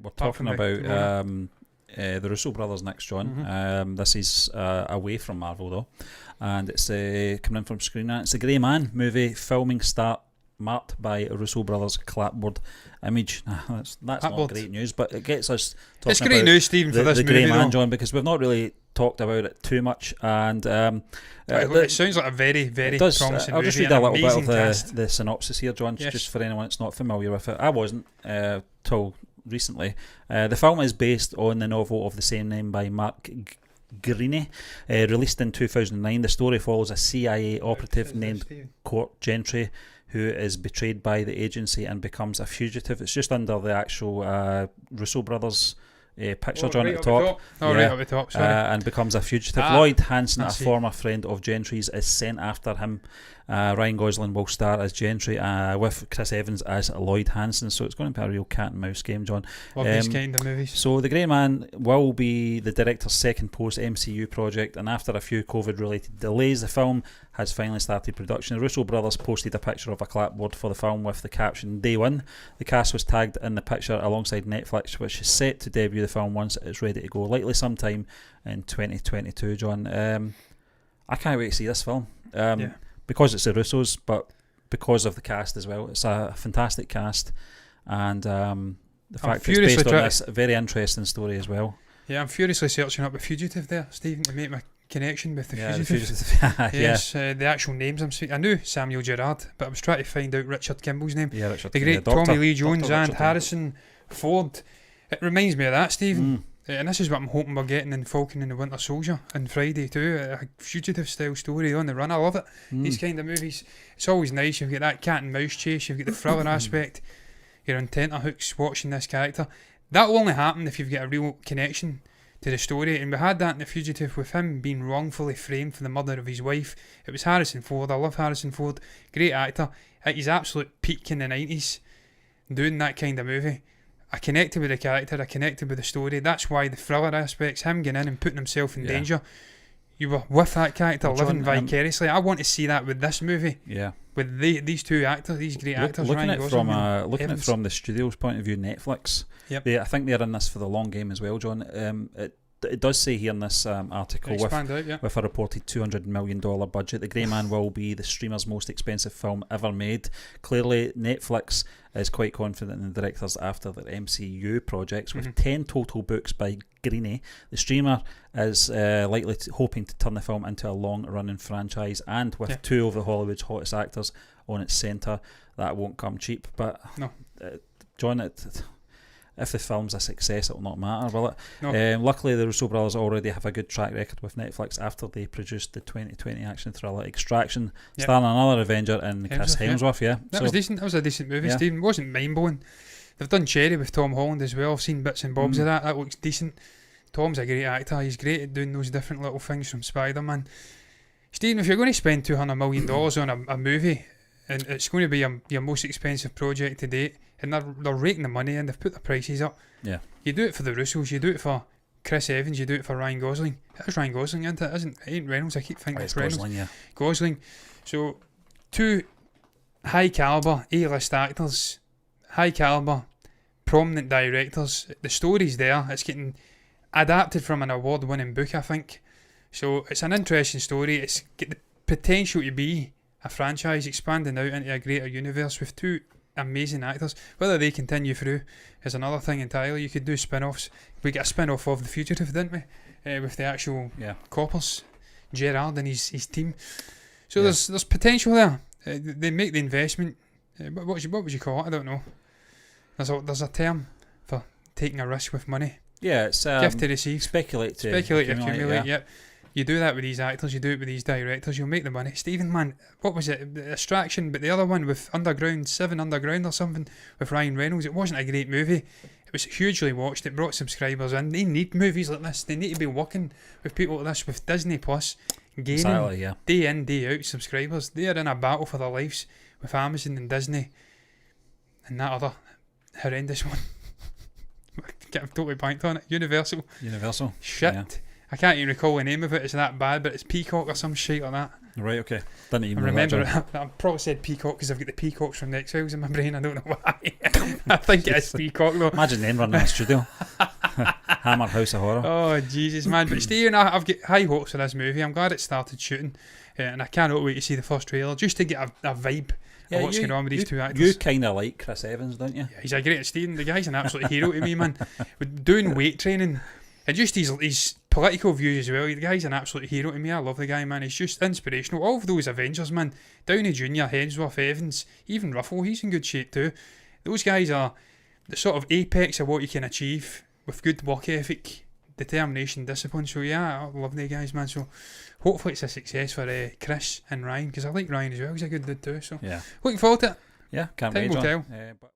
We're talking about the Russo brothers next, John. This is away from Marvel though, and it's coming in from Screen Rant. It's the Grey Man movie, filming start marked by Russo brothers Clapboard image. That's not great news, but it gets us talking. It's great news, Stephen, for this the movie, Grey Man, though, John, because we've not really talked about it too much, and it sounds like a very, very promising movie. I'll just read a little bit of the synopsis here, John, yes, just for anyone that's not familiar with it. I wasn't till recently. The film is based on the novel of the same name by Mark Greene, released in 2009. The story follows a CIA operative named Court Gentry, who is betrayed by the agency and becomes a fugitive. It's just under the actual Russo brothers picture, John, right at the top. Right up the top, sorry. And becomes a fugitive. Lloyd Hansen, a former friend of Gentry's, is sent after him. Ryan Gosling will star as Gentry, with Chris Evans as Lloyd Hansen. So it's going to be a real cat and mouse game, John. Love these kind of movies. So The Grey Man will be the director's second post-MCU project, and after a few COVID-related delays, the film has finally started production. The Russo brothers posted a picture of a clapboard for the film with the caption "Day One." The cast was tagged in the picture alongside Netflix, which is set to debut the film once it's ready to go, likely sometime in 2022, John. I can't wait to see this film. Because it's the Russos, but because of the cast as well. It's a fantastic cast, and the fact it's based on this very interesting story as well. Yeah, I'm furiously searching up a fugitive there, Stephen, to make my connection with the fugitive. Yes, the actual names I'm speaking. I knew Samuel Gerard, but I was trying to find out Richard Kimball's name. Yeah, Richard. The great Tommy Lee Jones and Harrison Ford. It reminds me of that, Stephen. And this is what I'm hoping we're getting in Falcon and the Winter Soldier on Friday too. A fugitive style story on the run. I love it. These kind of movies. It's always nice. You've got that cat and mouse chase. You've got the thriller aspect. You're on tenterhooks watching this character. That will only happen if you've got a real connection to the story. And we had that in The Fugitive with him being wrongfully framed for the murder of his wife. It was Harrison Ford. I love Harrison Ford. Great actor. At his absolute peak in the 90s, doing that kind of movie. I connected with the character, I connected with the story. That's why the thriller aspects, him getting in and putting himself in danger, you were with that character, living vicariously. I want to see that with this movie. Yeah. With these two actors, these great actors. Looking at it from the studio's point of view, Netflix. Yep. I think they're in this for the long game as well, John. It does say here in this article with a reported $200 million budget, The Grey Man will be the streamer's most expensive film ever made. Clearly, Netflix is quite confident in the directors after their MCU projects, with 10 total books by Greene. The streamer is likely hoping to turn the film into a long-running franchise, and with two of the Hollywood's hottest actors on its centre, that won't come cheap. But no, John, if the film's a success, it will not matter, will it? No. Luckily, the Russo brothers already have a good track record with Netflix after they produced the 2020 action thriller Extraction, starring another Avenger in Chris Hemsworth. That was decent. That was a decent movie, Stephen. It wasn't mind-blowing. They've done Cherry with Tom Holland as well. I've seen bits and bobs of that. That looks decent. Tom's a great actor. He's great at doing those different little things from Spider-Man. Stephen, if you're going to spend $200 million on a movie, and it's going to be your most expensive project to date, and they're raking the money and they've put the prices up. Yeah. You do it for the Russos, you do it for Chris Evans, you do it for Ryan Gosling. It is Ryan Gosling, isn't it? It ain't Reynolds, I keep thinking it's Reynolds. Gosling, Gosling. So, two high calibre A-list actors, high calibre, prominent directors. The story's there. It's getting adapted from an award-winning book, I think. So, it's an interesting story. It's got the potential to be a franchise expanding out into a greater universe with two amazing actors. Whether they continue through is another thing entirely. You could do spin-offs. We get a spin-off of The Fugitive, didn't we? With the actual coppers, Gerard and his team. So there's potential there. They make the investment. What would you call it? I don't know. There's a term for taking a risk with money. Yeah, it's gift to receive. Speculate to accumulate. Yep. You do that with these actors, you do it with these directors, you'll make the money. Stephen, man, what was it? Extraction, but the other one with Seven Underground or something with Ryan Reynolds. It wasn't a great movie. It was hugely watched. It brought subscribers in. They need movies like this. They need to be working with people like this, with Disney Plus, gaining day in, day out subscribers. They are in a battle for their lives with Amazon and Disney and that other horrendous one. I've totally blanked on it. Universal. Shit. Yeah. I can't even recall the name of it. It's that bad, but it's Peacock or some shit like that. Right, okay. Didn't even I know that, remember, John. I probably said Peacock because I've got the Peacocks from the X-Files in my brain. I don't know why. I think it is Peacock though. Imagine them running in the studio. Hammer House of Horror. Oh Jesus, man! But Steve, I've got high hopes for this movie. I'm glad it started shooting, and I cannot wait to see the first trailer just to get a vibe of what's going on with these two actors. You kind of like Chris Evans, don't you? Yeah, he's a great Steve. The guy's an absolute hero to me, man. With doing weight training and just his political views as well. The guy's an absolute hero to me. I love the guy, man. He's just inspirational. All of those Avengers, man. Downey Jr., Hemsworth, Evans, even Ruffalo, he's in good shape too. Those guys are the sort of apex of what you can achieve with good work ethic, determination, discipline. So yeah, I love the guys, man. So hopefully it's a success for Chris and Ryan, because I like Ryan as well. He's a good dude too. So yeah, looking forward to it. Yeah, can't Time wait, will John. tell. But